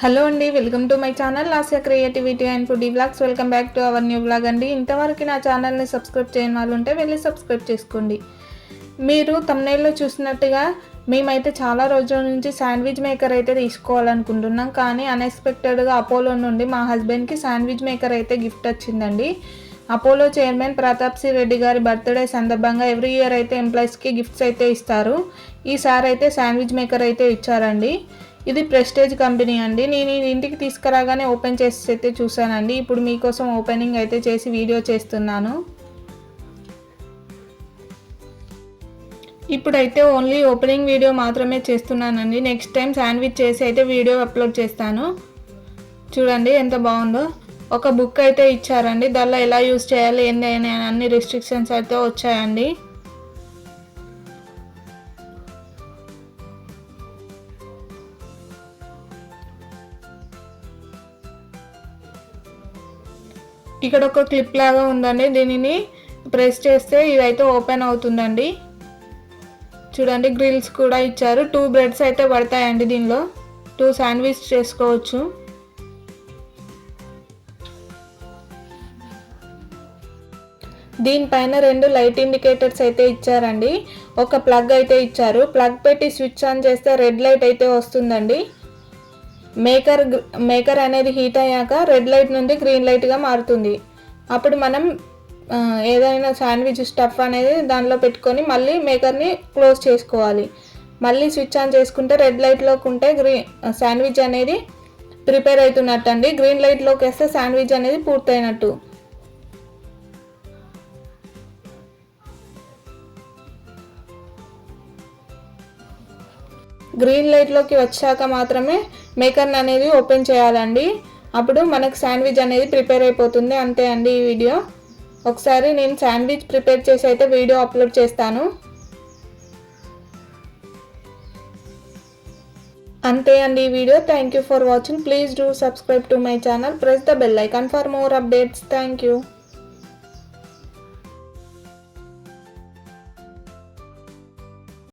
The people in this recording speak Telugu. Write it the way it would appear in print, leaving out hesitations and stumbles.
హలో అండి, welcome to my channel Lasya creativity and food vlogs. Welcome back to our new vlog అండి. ఇంతవరకు నా ఛానల్ని సబ్స్క్రైబ్ చేయని వాళ్ళు ఉంటే వెళ్ళి సబ్స్క్రైబ్ చేసుకోండి. మీరు తమ్నైల్లో చూసినట్టుగా మేమైతే చాలా రోజుల నుంచి శాండ్విచ్ మేకర్ అయితే తీసుకోవాలనుకుంటున్నాం. కానీ అన్ఎక్స్పెక్టెడ్గా అపోలో నుండి మా హస్బెండ్కి శాండ్విచ్ మేకర్ అయితే గిఫ్ట్ వచ్చిందండి. Apollo chairman Pratap C Reddy గారి బర్త్డే సందర్భంగా ఎవ్రీ ఇయర్ అయితే ఎంప్లాయీస్కి గిఫ్ట్స్ అయితే ఇస్తారు. ఈసారి అయితే శాండ్విచ్ మేకర్ అయితే ఇచ్చారండి. ఇది ప్రెస్టేజ్ కంపెనీ అండి. నేను ఇంటికి తీసుకురాగానే ఓపెన్ చేసి అయితే చూశానండి. ఇప్పుడు మీకోసం ఓపెనింగ్ అయితే చేసి వీడియో చేస్తున్నాను. ఇప్పుడైతే ఓన్లీ ఓపెనింగ్ వీడియో మాత్రమే చేస్తున్నానండి. నెక్స్ట్ టైం శాండ్విచ్ చేసి అయితే వీడియో అప్లోడ్ చేస్తాను. చూడండి ఎంత బాగుందో. ఒక బుక్ అయితే ఇచ్చారండి. దానిలో ఎలా యూజ్ చేయాలి ఏంటి అన్ని రెస్ట్రిక్షన్స్ అయితే వచ్చాయండి. ఇక్కడ ఒక క్లిప్ లాగా ఉందండి. దీనిని ప్రెస్ చేస్తే ఇదైతే ఓపెన్ అవుతుందండి. చూడండి గ్రిల్స్ కూడా ఇచ్చారు. 2 బ్రెడ్స్ అయితే పడతాయండి. దీనిలో 2 శాండ్విచ్ చేసుకోవచ్చు. దీనిపైన 2 లైట్ ఇండికేటర్స్ అయితే ఇచ్చారండి. ఒక ప్లగ్ అయితే ఇచ్చారు. ప్లగ్ పెట్టి స్విచ్ ఆన్ చేస్తే రెడ్ లైట్ అయితే వస్తుందండి. మేకర్ అనేది హీట్ అయ్యాక రెడ్ లైట్ నుండి గ్రీన్ లైట్గా మారుతుంది. అప్పుడు మనం ఏదైనా శాండ్విచ్ స్టఫ్ అనేది దానిలో పెట్టుకొని మళ్ళీ మేకర్ని క్లోజ్ చేసుకోవాలి. మళ్ళీ స్విచ్ ఆన్ చేసుకుంటే రెడ్ లైట్లోకి ఉంటే శాండ్విచ్ అనేది ప్రిపేర్ అవుతున్నట్టు అండి. గ్రీన్ లైట్లోకి వేస్తే శాండ్విచ్ అనేది పూర్తయినట్టు. గ్రీన్ లైట్లోకి వచ్చాక మాత్రమే మేకర్ని అనేది ఓపెన్ చేయాలండి. అప్పుడు మనకు శాండ్విచ్ అనేది ప్రిపేర్ అయిపోతుంది. అంతే అండి ఈ వీడియో. ఒకసారి నేను శాండ్విచ్ ప్రిపేర్ చేసి అయితే వీడియో అప్లోడ్ చేస్తాను. అంతే అండి ఈ video. Thank you for watching. Please do subscribe to my channel. Press the bell icon for more updates. Thank you.